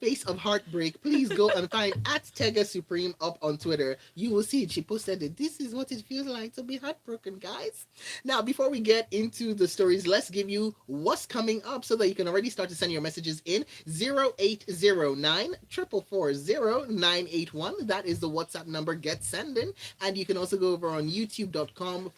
face of heartbreak, please go and find at Tega Supreme up on Twitter. You will see it. She posted it. This is what it feels like to be heartbroken, guys. Now, before we get into the stories, let's give you what's coming up so that you can already start to send your messages in 0809 444 0981. That is the WhatsApp number. Get sending. And you can also go over on youtube.com/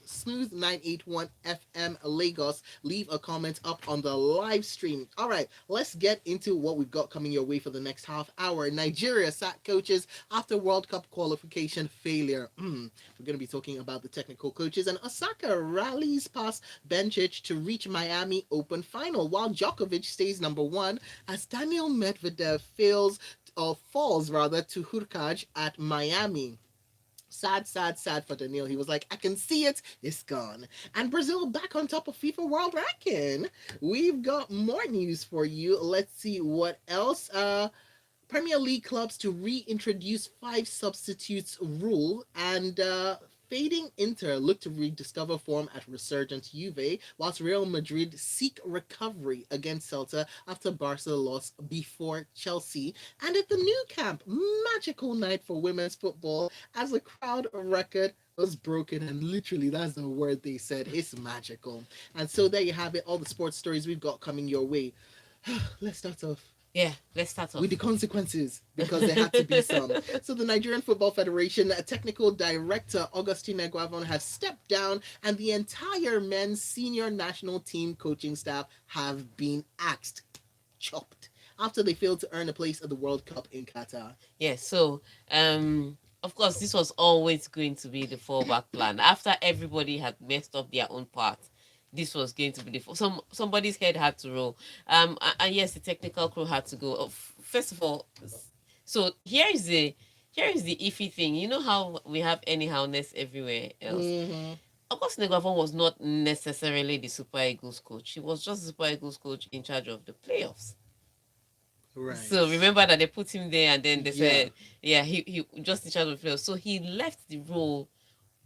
Smooth 981 FM Lagos. Leave a comment up on the live stream. All right, let's get into what we've got coming your way for the next half hour. Nigeria sacked coaches after World Cup qualification failure. We're going to be talking about the technical coaches, and Osaka rallies past Bencic to reach Miami Open final, while Djokovic stays number one as Daniel Medvedev falls rather to Hurkacz at Miami. Sad, sad, sad for Daniil. He was like, I can see it, it's gone. And Brazil back on top of FIFA World Ranking. We've got more news for you. Let's see what else. Premier League clubs to reintroduce five substitutes rule, and fading Inter look to rediscover form at resurgent Juve, whilst Real Madrid seek recovery against Celta after Barca loss before Chelsea. And at the new camp, magical night for women's football as the crowd record was broken, and literally that's the word they said. It's magical. And so there you have it, all the sports stories we've got coming your way. Let's start off. Yeah, let's start off with the consequences, because there had to be some. So the Nigerian Football Federation technical director Augustine Eguavon has stepped down, and the entire men's senior national team coaching staff have been axed, chopped, after they failed to earn a place at the World Cup in Qatar. Yeah, so of course this was always going to be the fallback plan after everybody had messed up their own part. This was going to be somebody's head had to roll. And yes, the technical crew had to go. First of all, so here is the iffy thing. You know how we have anyhowness everywhere else. Of course, Negavon was not necessarily the Super Eagles coach. He was just the Super Eagles coach in charge of the playoffs. Right. So remember that they put him there, and then they said, he just in charge of the playoffs. So he left the role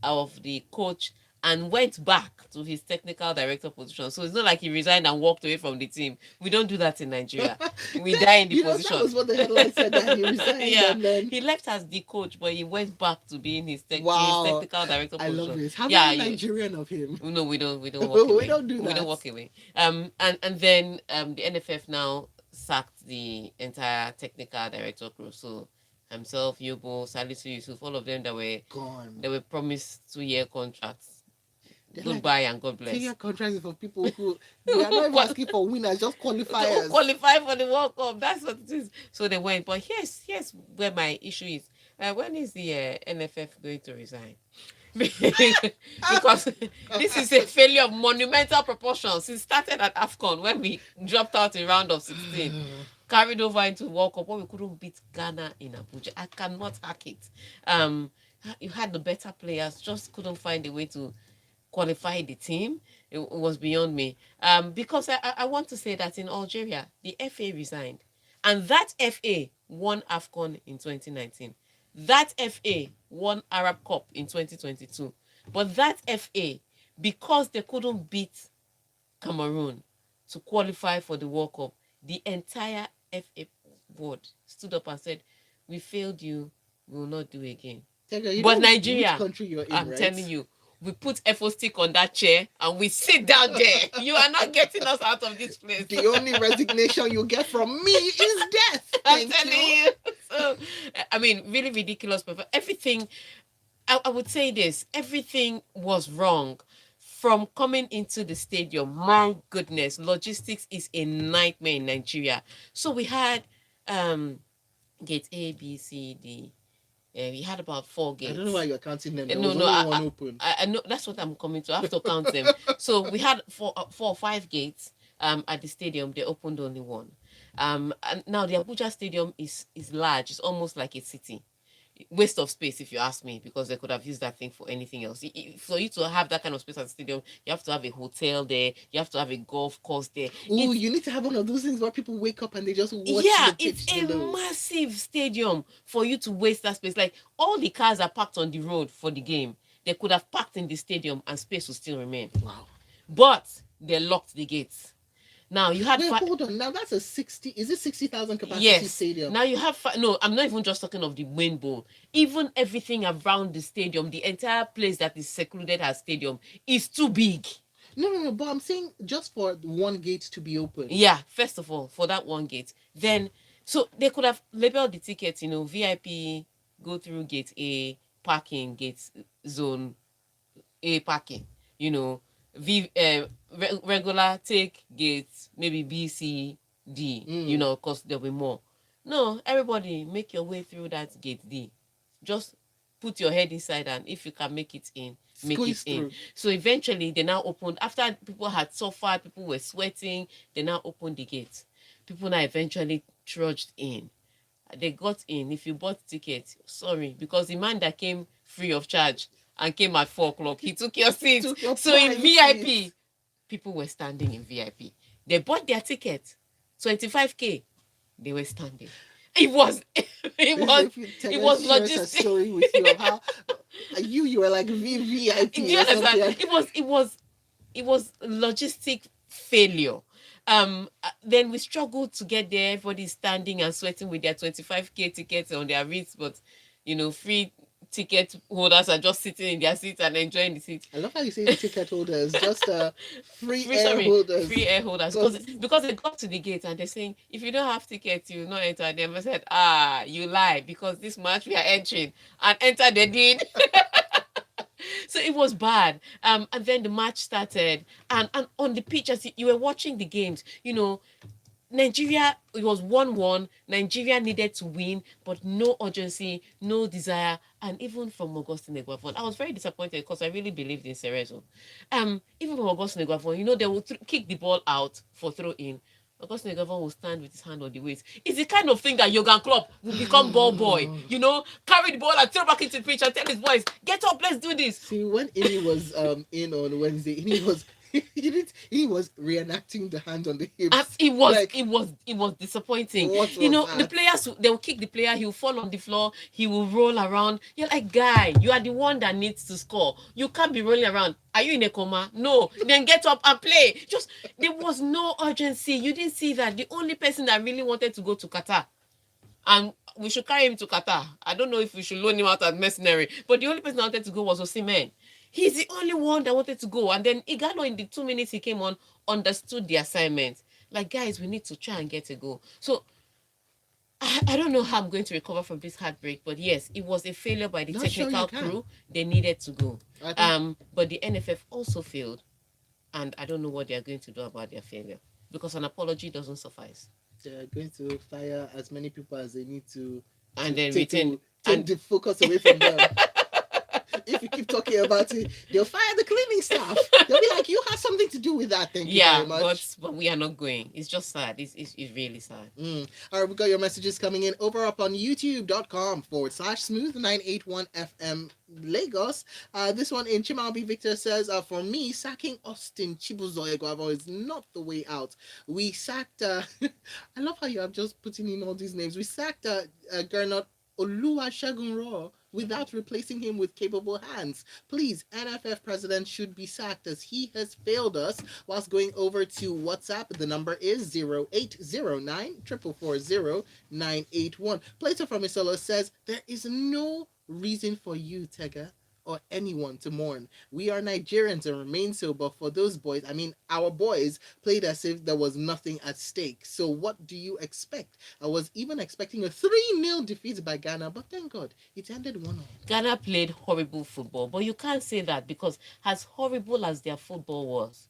of the coach and went back to his technical director position. So it's not like he resigned and walked away from the team. We don't do that in Nigeria. We die in the position. That was what the headline said, that he resigned. And then he left as the coach, but he went back to being his technical director position. I love this. How many Nigerian of him? No, we don't walk away. We don't do that. We don't walk away. And then the NFF now sacked the entire technical director crew. So himself, Yobo, Salisu Yusuf, all of them that were gone. They were promised 2-year contracts. Goodbye and God bless. 2-year contracts for people who they are not even asking for winners, just qualifiers. To qualify for the World Cup. That's what it is. So they went. But here's where my issue is. When is the NFF going to resign? Because this is a failure of monumental proportions. It started at AFCON when we dropped out in round of 16. Carried over into World Cup when we couldn't beat Ghana in Abuja. I cannot hack it. You had the better players, just couldn't find a way to qualify the team. It was beyond me. Because I want to say that in Algeria, the FA resigned. And that FA won AFCON in 2019. That FA won Arab Cup in 2022. But that FA, because they couldn't beat Cameroon to qualify for the World Cup, the entire FA board stood up and said, we failed you, we will not do again. But Nigeria, I'm telling you, we put FO stick on that chair and we sit down there. You are not getting us out of this place. The only resignation you get from me is death. I'm telling you. So, I mean, really ridiculous. But everything, I would say this, everything was wrong. From coming into the stadium, my goodness, logistics is a nightmare in Nigeria. So we had gate A, B, C, D. We had about 4 gates. I don't know why you're counting them. I know that's what I'm coming to. I have to count them. So we had 4 or 5 gates at the stadium. They opened only one. And now the Abuja stadium is large. It's almost like a city. Waste of space, if you ask me, because they could have used that thing for anything else. For you to have that kind of space at the stadium, you have to have a hotel there. You have to have a golf course there. You need to have one of those things where people wake up and they just watch the pitch. It's a massive stadium for you to waste that space. Like, all the cars are parked on the road for the game. They could have parked in the stadium and space will still remain. Wow. But they locked the gates. Now you had Wait, hold on. Now that's a 60. Is it 60,000 capacity yes. stadium? Now you have no. I'm not even just talking of the main bowl. Even everything around the stadium, the entire place that is secluded as stadium, is too big. No. But I'm saying just for one gate to be open. Yeah. First of all, for that one gate, then so they could have labeled the tickets. VIP go through gate A, parking gate zone A parking. You know, regular take gates maybe B, C, D. Because there'll be more. No, everybody make your way through that gate D. Just put your head inside, and if you can make it in, make Squeeze it in. through. So eventually they now opened, after people had suffered, people were sweating, they now opened the gate. People now eventually trudged in. They got in. If you bought tickets, sorry, because the man that came free of charge and came at 4 o'clock, he took your seat. Took your So in prime VIP, seat. people were standing in VIP. They bought their ticket, 25K. They were standing. It was it was a logistic. story with you of how you were like VVIP. Do you understand? It was logistic failure. Then we struggled to get there. Everybody's standing and sweating with their 25K tickets on their wrists, but free ticket holders are just sitting in their seats and enjoying the seat. I love how you say ticket holders, just free holders. Free air holders. Because they got to the gate and they're saying, if you don't have tickets, you will not enter. They ever said, you lie, because this match we are entering, and enter they did. So it was bad. And then the match started, and on the pitch, as you were watching the games, Nigeria, it was 1-1. Nigeria needed to win, but no urgency, no desire. And even from Augustine Eguavoen, I was very disappointed because I really believed in Cerezo. Even from Augustine Eguavoen, they will kick the ball out for throw in. Augustine Eguavoen will stand with his hand on the waist. It's the kind of thing that Jurgen Klopp will become ball boy. Carry the ball and throw back into the pitch and tell his boys, get up, let's do this. See, when Ini was in on Wednesday, Ini was reenacting the hand on the hips. It was disappointing. The players, they will kick the player, he will fall on the floor, he will roll around. You're like, guy, you are the one that needs to score. You can't be rolling around. Are you in a coma? No. Then get up and play. There was no urgency. You didn't see that. The only person that really wanted to go to Qatar, and we should carry him to Qatar. I don't know if we should loan him out as mercenary, but the only person that wanted to go was Osimhen. He's the only one that wanted to go. And then Igalo, in the 2 minutes he came on, understood the assignment. Like, guys, we need to try and get a goal. So, I don't know how I'm going to recover from this heartbreak, but yes, it was a failure by the technical crew. They needed to go. But the NFF also failed. And I don't know what they're going to do about their failure, because an apology doesn't suffice. They're going to fire as many people as they need to and then take the focus away from them. If you keep talking about it, they'll fire the cleaning staff. They'll be like, you had something to do with that. Thank you very much. But we are not going. It's just sad. It's really sad. All right, we got your messages coming in over up on youtube.com/smooth981FM Lagos. This one in Chimabi Victor says, for me, sacking Austin Chibuzo Eguavoen is not the way out. We sacked, I love how you have just putting in all these names. We sacked Gernot Oluwasegun Raw without replacing him with capable hands. Please, NFF president should be sacked as he has failed us. Whilst going over to WhatsApp, the number is 0809 440 981. Plato from Isolo says, there is no reason for you, Tega, or anyone to mourn. We are Nigerians and remain so, but for those boys, our boys played as if there was nothing at stake. So what do you expect? I was even expecting a 3-0 defeat by Ghana, but thank God, it ended 1-0. Ghana played horrible football, but you can't say that, because as horrible as their football was,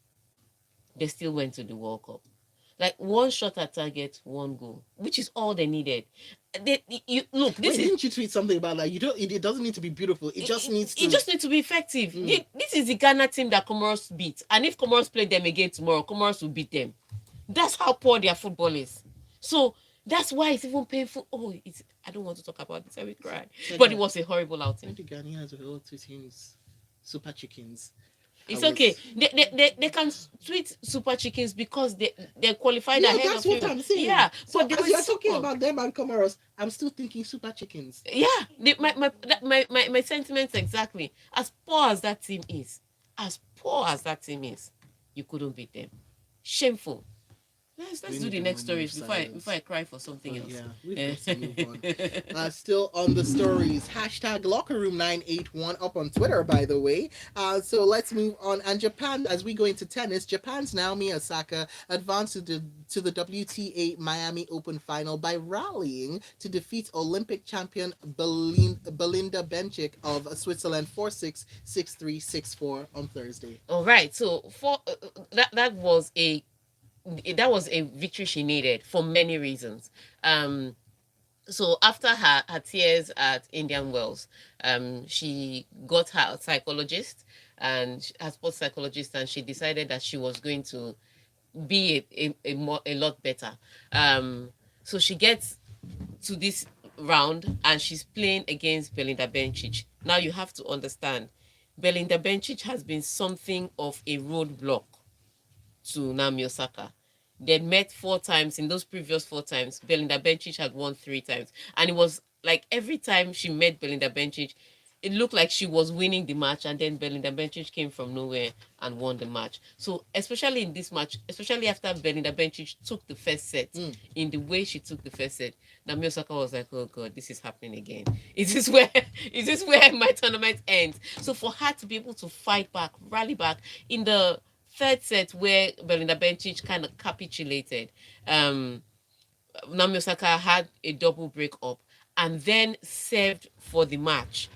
they still went to the World Cup. Like, one shot at target, 1 goal, which is all they needed. Didn't you tweet something about that? It doesn't need to be beautiful. It just needs to be effective. This is the Ghana team that Comoros beat, and if Comoros play them again tomorrow, Comoros will beat them. That's how poor their football is. So that's why it's even painful. I don't want to talk about this. I will cry. But it was a horrible outing. The Ghanaians were all tweeting Super Chickens. It's okay. They can tweet Super Chickens because they're qualified ahead of you. That's what I'm saying. Yeah. So as you're talking about them and Comoros, I'm still thinking Super Chickens. Yeah. My sentiments exactly. As poor as that team is, you couldn't beat them. Shameful. Let's We do need the a next moment of stories before I silence. cry for Oh something else. yeah, we've got to move on. Still on the stories. Hashtag locker room 981 up on Twitter, by the way. So let's move on. And Japan, as we go into tennis, Japan's Naomi Osaka advanced to the WTA Miami Open final by rallying to defeat Olympic champion Belinda Bencic of Switzerland 4-6, 6-3, 6-4 on Thursday. All right. So for that was a victory she needed for many reasons. So after her tears at Indian Wells, she got her psychologist and her sports psychologist, and she decided that she was going to be a lot better. Um, so she gets to this round and she's playing against Belinda Bencic. Now you have to understand, Belinda Bencic has been something of a roadblock to Naomi Osaka. They met 4 times. In those previous 4 times, Belinda Bencic had won 3 times. And it was like every time she met Belinda Bencic, it looked like she was winning the match, and then Belinda Bencic came from nowhere and won the match. So especially in this match, especially after Belinda Bencic took the first set, in the way she took the first set, Naomi Osaka was like, "Oh God, this is happening again. Is this where my tournament ends?" So for her to be able to fight back, rally back in the third set where Belinda Bencic kind of capitulated, Naomi Osaka had a double break up and then served for the match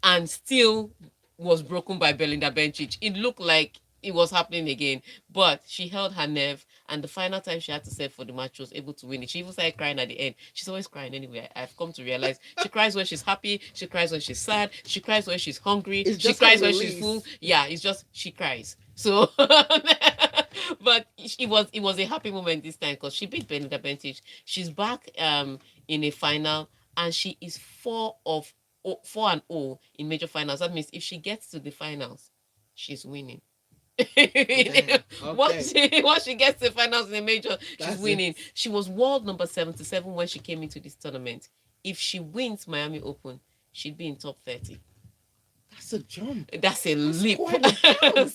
and still was broken by Belinda Bencic. It looked like it was happening again, but she held her nerve. And the final time she had to serve for the match, she was able to win it. She even started crying at the end. She's always crying anyway. I've come to realize she cries when she's happy. She cries when she's sad. She cries when she's hungry. It's She just her cries when she's release. full. Yeah, it's just she cries. So, but it was a happy moment this time because she beat Belinda Bencic. She's back in a final, and she is 4-0 in major finals. That means if she gets to the finals, she's winning. Damn. Once Okay. she gets to the finals in the major, she's That's winning. it. She was world number 77 when she came into this tournament. If she wins Miami Open, she'd be in top 30. That's a jump. That's a That's leap. quite a jump.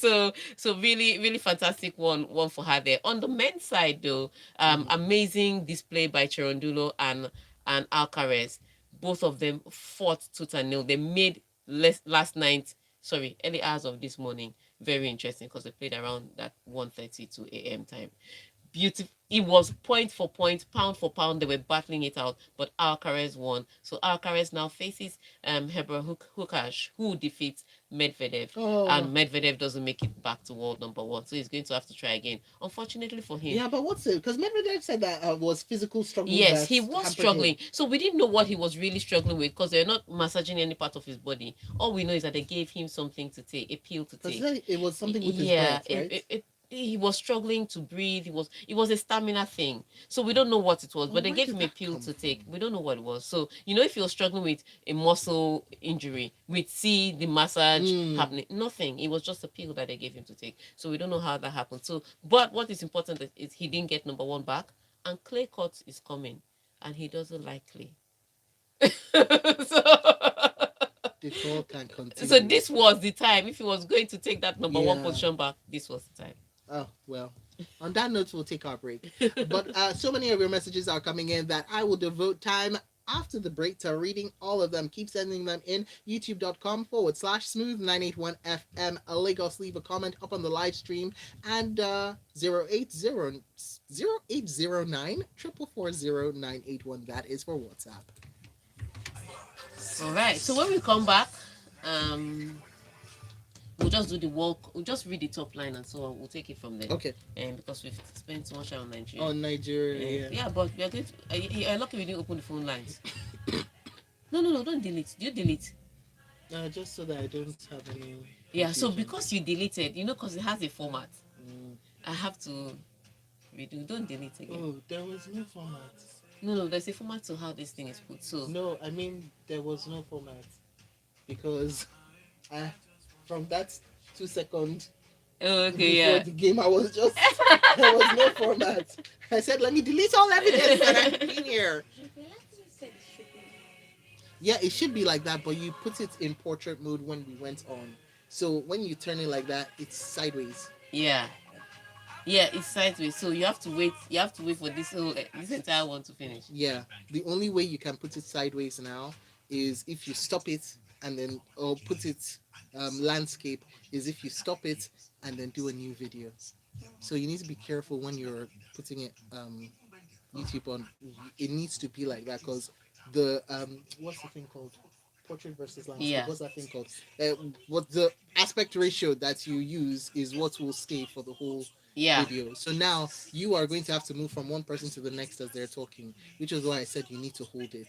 So really fantastic one for her there. On the men's side though, amazing display by Cherundolo and Alcaraz. Both of them fought tooth and nail. They made last night, sorry, early hours of this morning very interesting because they played around that 1:32 a.m. time. Beautiful. It was point for point, pound for pound. They were battling it out, but Alcaraz won. So Alcaraz now faces Heber Hurkacz, who defeats Medvedev, Oh. and Medvedev doesn't make it back to world number one. So he's going to have to try again. Unfortunately for him, Yeah, but what's it? Because Medvedev said that was physical struggles yes, that he was hampered struggling. him. So we didn't know what he was really struggling with because they're not massaging any part of his body. All we know is that they gave him something to take, a pill to Because take. it was something with his Yeah, breath, right? he was struggling to breathe. It was a stamina thing. So we don't know what it was, Oh, but they where gave did him a that pill come to take. from? We don't know what it was. So if you're struggling with a muscle injury, we'd see the massage happening. Nothing. It was just a pill that they gave him to take. So we don't know how that happened. So, but what is important is he didn't get number one back, and clay court is coming, and he doesn't like clay. so The tour can so continue. this was the time. If he was going to take that number one Yeah. position back, this was the time. Oh, well. On that note, we'll take our break. But so many of your messages are coming in that I will devote time after the break to reading all of them. Keep sending them in. YouTube.com/smooth981FM. Lagos, leave a comment up on the live stream. And 080 0809 That is for WhatsApp. All right. So when we come back, we'll just do the walk. We'll just read the top line and so on. We'll take it from there. Okay. And because we've spent so much time on Nigeria. On Nigeria, yeah. Yeah, but we are going to. You're lucky we didn't open the phone lines. No, don't delete. Do you delete? Just so that I don't have any. Yeah. So confusion. because you deleted, because it has a format, Mm. I have to redo. Don't delete again. Oh, there was no format. No, there's a format to how this thing is put. So No, I mean there was no format because from that 2 second okay, before yeah. the game, I was just there was no format. I said, let me delete all evidence that I've been here. Yeah, it should be like that, but you put it in portrait mode when we went on. So when you turn it like that, it's sideways. Yeah. Yeah, it's sideways. So you have to wait. You have to wait for this entire one to finish. Yeah, the only way you can put it sideways now is if you stop it and then, or put it landscape, is if you stop it and then do a new video. So you need to be careful when you're putting it YouTube on. It needs to be like that because the what's the thing called? Portrait versus landscape. Yeah. What's that thing called? What the aspect ratio that you use is what will stay for the whole Yeah. video. So now you are going to have to move from one person to the next as they're talking, which is why I said you need to hold it.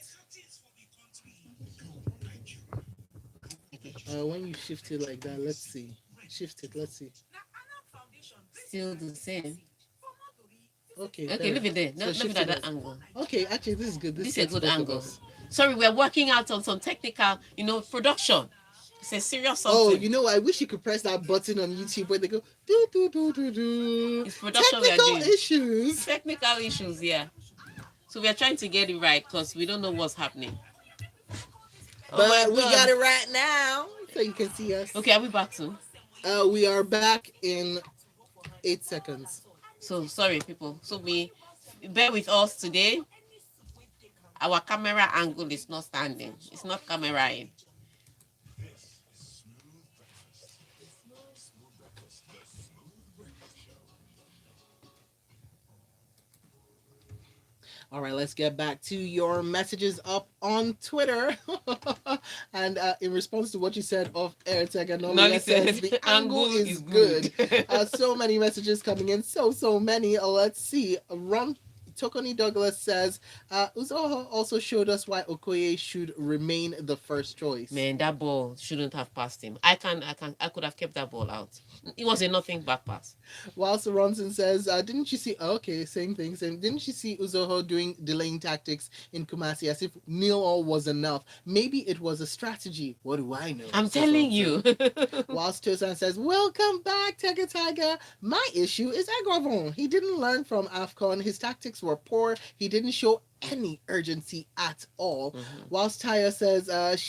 When you shift it like that, let's see. Shift it. Let's see. Still the same. Okay. Okay, there. leave it there. So Leave shift it at it. that angle. Okay, actually, this is good. This is a sets good both of angle. us. Sorry, we're working out on some technical, production. It's a serious Oh, something. you know, I wish you could press that button on YouTube where they go do do do do do. It's production we are Technical doing. issues. Technical issues, yeah. So we are trying to get it right because we don't know what's happening. But we got it right now, so you can see us. Okay, are we back soon? We are back in 8 seconds. So sorry, people. So we bear with us today. Our camera angle is not standing. It's not cameraing. All right, let's get back to your messages up on Twitter. And in response to what you said off air, Teganolia says the angle is good. So many messages coming in, so many. Let's see. Tokoni Douglas says, Uzoho also showed us why Okoye should remain the first choice. Man, that ball shouldn't have passed him. I could have kept that ball out. It was a nothing back pass. Whilst Ronson says, didn't you see, okay, same thing, didn't you see Uzoho doing delaying tactics in Kumasi as if nil all was enough? Maybe it was a strategy. What do I know? I'm telling you. Whilst Tosan says, welcome back, Tiger Tiger. My issue is Eguavon. He didn't learn from AFCON. His tactics were poor. He didn't show any urgency at all. Mhm. Whilst Taya says,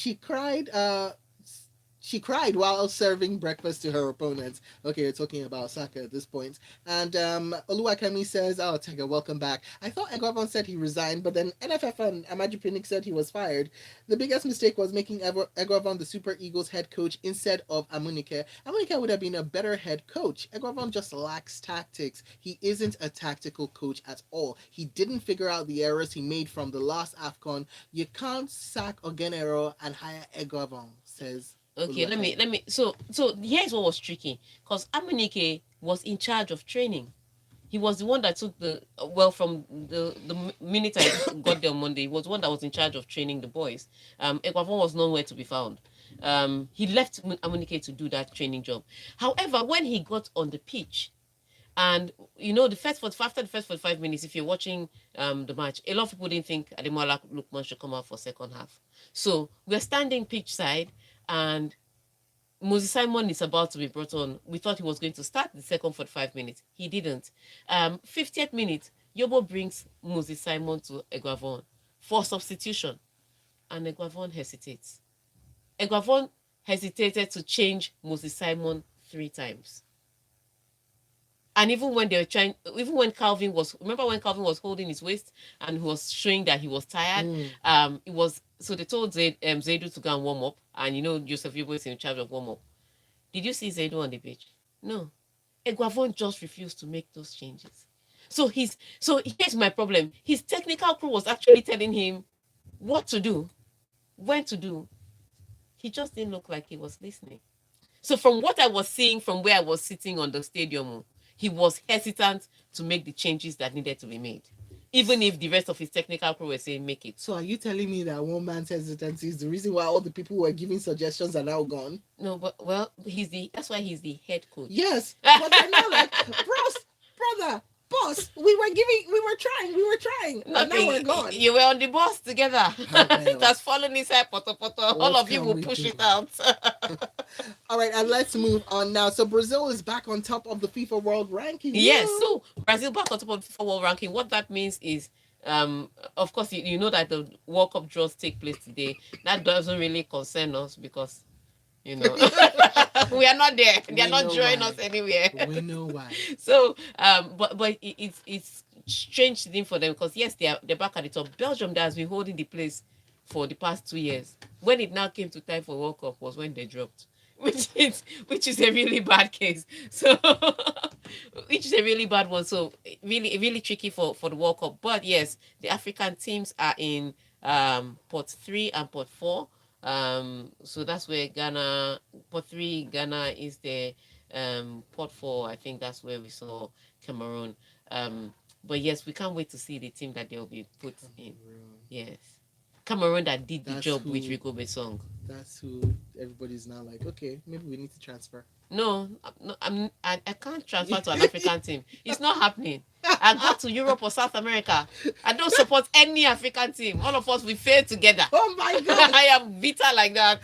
she cried while serving breakfast to her opponents. Okay, you're talking about Saka at this point. And Oluwakemi says, oh, Tega, welcome back. I thought Eguavon said he resigned, but then NFF and Amaju Pinnick said he was fired. The biggest mistake was making Eguavon the Super Eagles head coach instead of Amunike. Amunike would have been a better head coach. Eguavon just lacks tactics. He isn't a tactical coach at all. He didn't figure out the errors he made from the last AFCON. You can't sack Ogenero and hire Eguavon, says Okay, let me. So here's what was tricky, because Amunike was in charge of training. He was the one that took from the minute I got there on Monday. He was the one that was in charge of training the boys. Eguavon was nowhere to be found. He left Amunike to do that training job. However, when he got on the pitch, and after the first 45 minutes, if you're watching the match, a lot of people didn't think Ademola Lookman should come out for second half. So we're standing pitch side, and Moses Simon is about to be brought on. We thought he was going to start the second 45 minutes. He didn't. 50th minute, Yobo brings Moses Simon to Eguavon for substitution, and Eguavon hesitates. Eguavon hesitated to change Moses Simon 3 times. And even when Calvin was holding his waist and he was showing that he was tired, so they told Zaidu to go and warm up, and Joseph Yobo is in charge of warm up. Did you see Zaidu on the pitch? No. Eguavon just refused to make those changes. So here's my problem. His technical crew was actually telling him what to do, when to do. He just didn't look like he was listening. So from what I was seeing from where I was sitting on the stadium, he was hesitant to make the changes that needed to be made, even if the rest of his technical crew were saying make it. So are you telling me that one man's hesitancy is the reason why all the people who were giving suggestions are now gone? No, but that's why he's the head coach. Yes, but they're not like, brother, boss, we were trying. And now we're gone. You were on the bus together. It has fallen inside poto. All of you will push it out. All right, and let's move on now. So Brazil is back on top of the FIFA World Ranking. Yes, so Brazil back on top of the FIFA World Ranking. What that means is, of course, you know that the World Cup draws take place today. That doesn't really concern us because You know, we are not there. They are We not know drawing why. us anywhere. We know why. So, but it's strange thing for them because yes, they're back at the top. Belgium that has been holding the place for the past 2 years. When it now came to time for World Cup was when they dropped, which is a really bad case. So, which is a really bad one. So really tricky for the World Cup. But yes, the African teams are in pot three and pot four. So that's where Ghana, pot three, Ghana is the pot four. I think that's where we saw Cameroon. But yes, we can't wait to see the team that they'll be put in. Yes, Cameroon that did the That's job who. with Rico Besong. That's who everybody's now like. Okay, maybe we need to transfer. No, I can't transfer to an African team. It's not happening. I go to Europe or South America. I don't support any African team. All of us we fail together. Oh my God! I am bitter like that.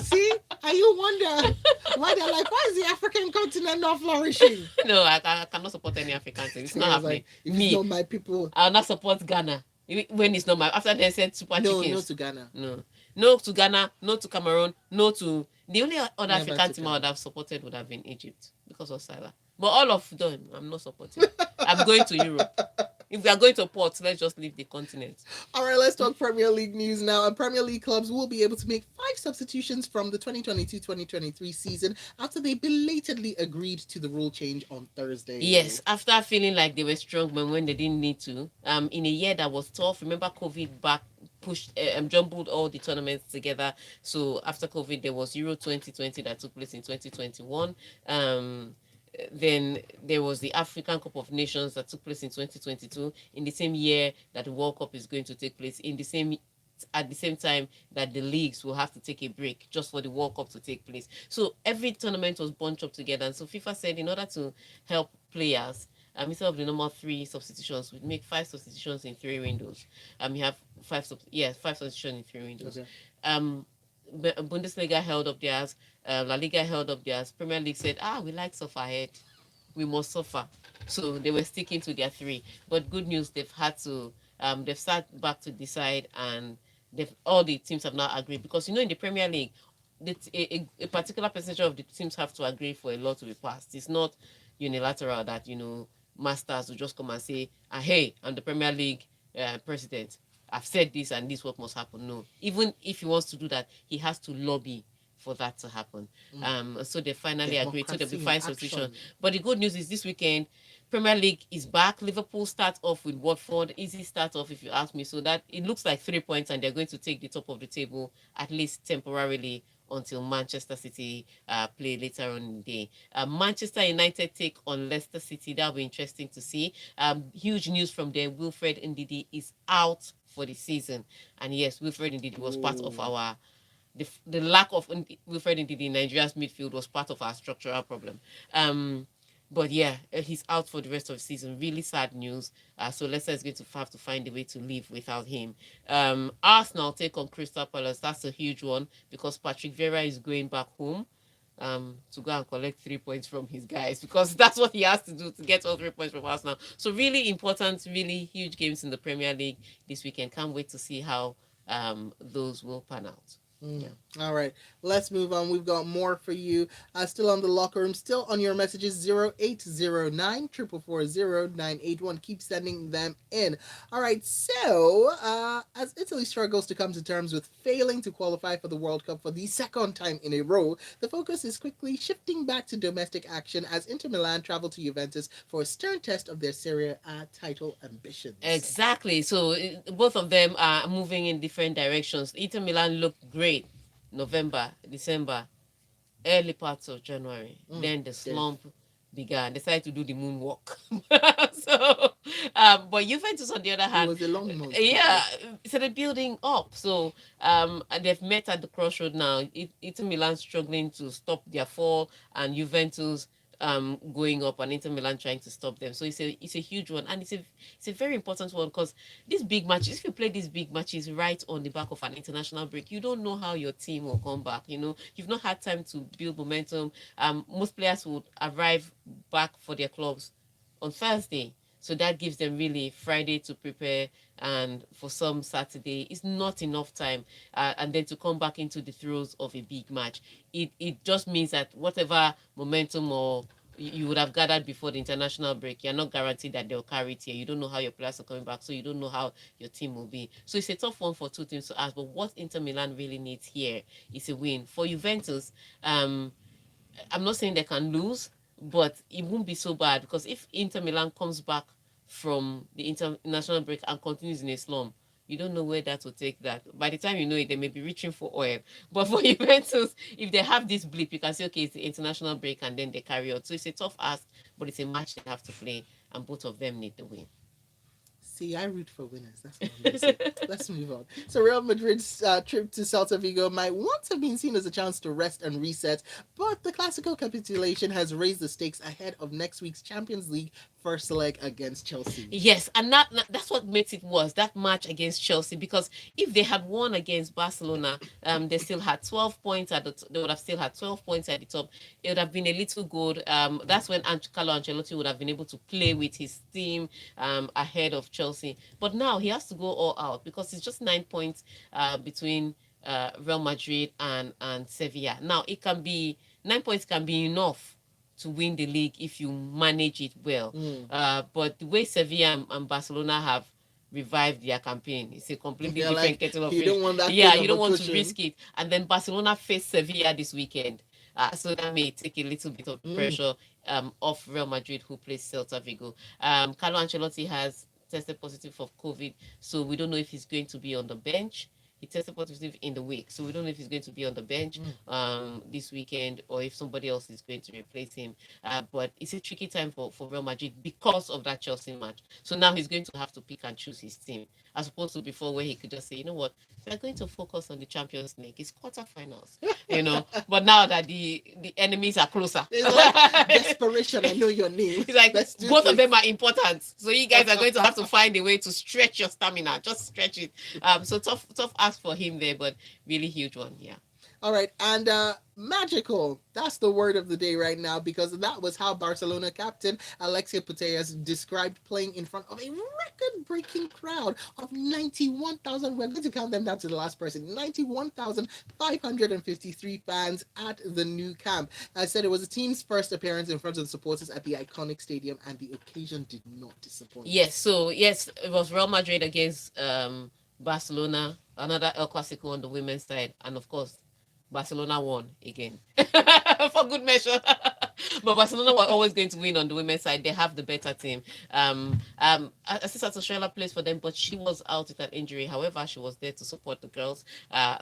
See, and you wonder why they're like, why is the African continent not flourishing? No, I cannot support any African team. It's not I was happening. like, if Me, it's not my people, I'll not support Ghana when it's not my. After they said Super no Chickens, to Ghana. no to Ghana, no to Cameroon, no to the only other Never African to team I Ghana. would have supported would have been Egypt because of Salah. But all of them, I'm not supporting. I'm going to Europe. If we are going to port, let's just leave the continent. All right, let's talk Premier League news now. And Premier League clubs will be able to make 5 substitutions from the 2022-2023 season after they belatedly agreed to the rule change on Thursday. Yes, after feeling like they were strong when they didn't need to. In a year that was tough, remember COVID back pushed jumbled all the tournaments together. So after COVID, there was Euro 2020 that took place in 2021. Then there was the African Cup of Nations that took place in 2022 in the same year that the World Cup is going to take place, in the same at the same time that the leagues will have to take a break just for the World Cup to take place. So every tournament was bunched up together. And so FIFA said in order to help players, instead of the normal 3 substitutions, we'd make 5 substitutions in 3 windows. You have 5 substitutions in 3 windows. Okay. Bundesliga held up theirs, La Liga held up theirs. Premier League said, we like suffer ahead. We must suffer. So they were sticking to their 3. But good news, they've had to, they've sat back to decide, and all the teams have now agreed. Because, in the Premier League, a particular percentage of the teams have to agree for a law to be passed. It's not unilateral that, masters will just come and say, hey, I'm the Premier League president. I've said this and this what must happen. No. Even if he wants to do that, he has to lobby for that to happen. So they finally agreed. So they'll be fine substitution. But the good news is this weekend, Premier League is back. Liverpool starts off with Watford. Easy start off, if you ask me. So that it looks like 3 points, and they're going to take the top of the table, at least temporarily, until Manchester City play later on in the day. Manchester United take on Leicester City. That'll be interesting to see. Huge news from there. Wilfred Ndidi is out for the season. And yes, Wilfred Ndidi was part of our... The lack of Wilfred Ndidi in Nigeria's midfield was part of our structural problem. But yeah, he's out for the rest of the season. Really sad news. So Leicester is going to have to find a way to live without him. Arsenal take on Crystal Palace. That's a huge one because Patrick Vieira is going back home to go and collect 3 points from his guys, because that's what he has to do to get all 3 points from Arsenal. So really important, really huge games in the Premier League this weekend. Can't wait to see how those will pan out. Yeah. All right, let's move on. We've got more for you. Still on the locker room, still on your messages. 0809 444 981. Keep sending them in. All right, so as Italy struggles to come to terms with failing to qualify for the World Cup for the second time in a row, the focus is quickly shifting back to domestic action as Inter Milan travel to Juventus for a stern test of their Serie A title ambitions. Exactly. So both of them are moving in different directions. Inter Milan looked great November, December, early parts of January. Then the slump began. They decided to do the moonwalk. So, but Juventus, on the other hand, it was a long month. Yeah, started building up. So, they've met at the crossroad now. Inter Milan struggling to stop their fall, and Juventus going up, and Inter Milan trying to stop them. So it's a huge one, and it's a very important one, because these big matches, if you play these big matches right on the back of an international break, you don't know how your team will come back. You've not had time to build momentum. Most players would arrive back for their clubs on Thursday. So that gives them really Friday to prepare, and for some Saturday is not enough time, and then to come back into the throes of a big match. It just means that whatever momentum or you would have gathered before the international break, you're not guaranteed that they'll carry it here. You don't know how your players are coming back, so you don't know how your team will be. So it's a tough one for two teams to ask. But what Inter Milan really needs here is a win. For Juventus, I'm not saying they can lose, but it won't be so bad, because if Inter Milan comes back from the international break and continues in a slump, you don't know where that will take that. By the time you know it, they may be reaching for oil. But for Juventus, if they have this blip, you can say, okay, it's the international break, and then they carry on. So it's a tough ask, but it's a match they have to play, and both of them need the win. See, I root for winners. That's what I'm going to say. Let's move on. So, Real Madrid's trip to Celta Vigo might once have been seen as a chance to rest and reset, but the Clasico capitulation has raised the stakes ahead of next week's Champions League first leg against Chelsea. Yes, and that's what makes it worse, that match against Chelsea, because if they had won against Barcelona, they still had 12 points they would have still had 12 points at the top. It would have been a little good. That's when Carlo Ancelotti would have been able to play with his team ahead of Chelsea. But now he has to go all out, because it's just 9 points between Real Madrid and Sevilla. Now, it can be 9 points can be enough to win the league if you manage it well. But the way Sevilla and Barcelona have revived their campaign, it's a completely different kettle of fish. You don't want that. Yeah, you don't want to risk it. And then Barcelona face Sevilla this weekend. So that may take a little bit of pressure off Real Madrid, who plays Celta Vigo. Carlo Ancelotti has tested positive for COVID, so we don't know if he's going to be on the bench. He tested positive in the week, so we don't know if he's going to be on the bench this weekend, or if somebody else is going to replace him. But it's a tricky time for Real Madrid because of that Chelsea match. So now he's going to have to pick and choose his team, as opposed to before, where he could just say, you know what, we're going to focus on the Champions League. It's quarterfinals, But now that the enemies are closer, it's like desperation. I know your name. It's like both of them are important, so you guys are going to have to find a way to stretch your stamina. Just stretch it. So tough ask for him there, but really huge one. Yeah. All right, and magical. That's the word of the day right now, because that was how Barcelona captain Alexia Putellas described playing in front of a record-breaking crowd of 91,000. We're going to count them down to the last person. 91,553 fans at the new camp. I said it was the team's first appearance in front of the supporters at the iconic stadium, and the occasion did not disappoint. Yes, it was Real Madrid against Barcelona, another El Clasico on the women's side, and of course, Barcelona won again for good measure. But Barcelona were always going to win on the women's side. They have the better team. Assistant Soshela plays for them, but she was out with an injury. However, she was there to support the girls.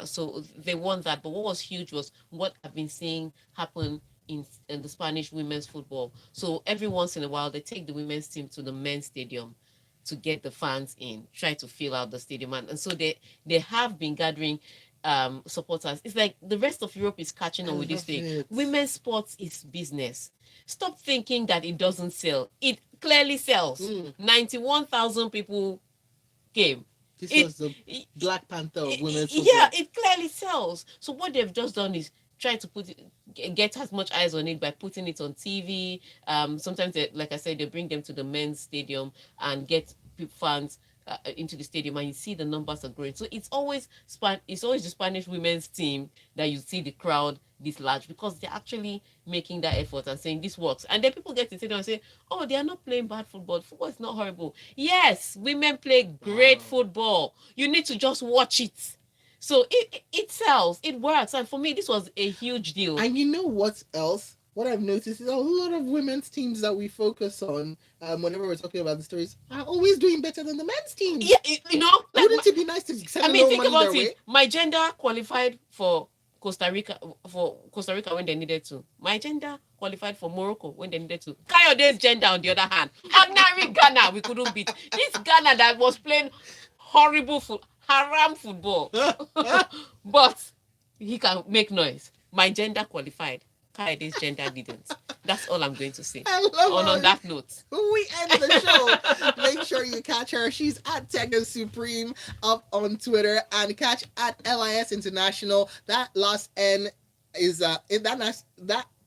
So they won that. But what was huge was what I've been seeing happen in the Spanish women's football. So every once in a while, they take the women's team to the men's stadium to get the fans in, try to fill out the stadium. And so they have been gathering supporters. It's like the rest of Europe is catching on with this thing. Women's sports is business. Stop thinking that it doesn't sell. It clearly sells. 91,000 people came. This was the Black Panther of women's football. Yeah, it clearly sells. So what they've just done is try to get as much eyes on it by putting it on TV. Sometimes, like I said, they bring them to the men's stadium and get fans into the stadium, and you see the numbers are growing. So it's always the Spanish women's team that you see the crowd this large, because they're actually making that effort and saying this works. And then people get to sit down and say, oh, they are not playing bad football. Football is not horrible. Yes, women play great football. You need to just watch it. So it sells, it works. And for me, this was a huge deal. And you know what else? What I've noticed is a lot of women's teams that we focus on whenever we're talking about the stories are always doing better than the men's teams. Yeah, wouldn't it be nice to send think about it. My gender qualified for Costa Rica when they needed to. My gender qualified for Morocco when they needed to. Kayode's gender, on the other hand, ordinary Ghana, we couldn't beat. This Ghana that was playing horrible haram football, but he can make noise. My gender qualified. Kayode's gender didn't. That's all I'm going to say. On that note, we end the show. Make sure you catch her. She's at Tega Supreme up on Twitter, and catch at LIS International. That last N is that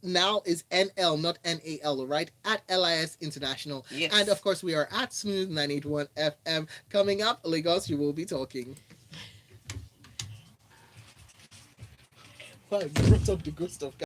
now is NL, not NAL, right? At LIS International. Yes. And of course, we are at Smooth 981 FM. Coming up, Lagos, you will be talking. Wow, you brought up the good stuff,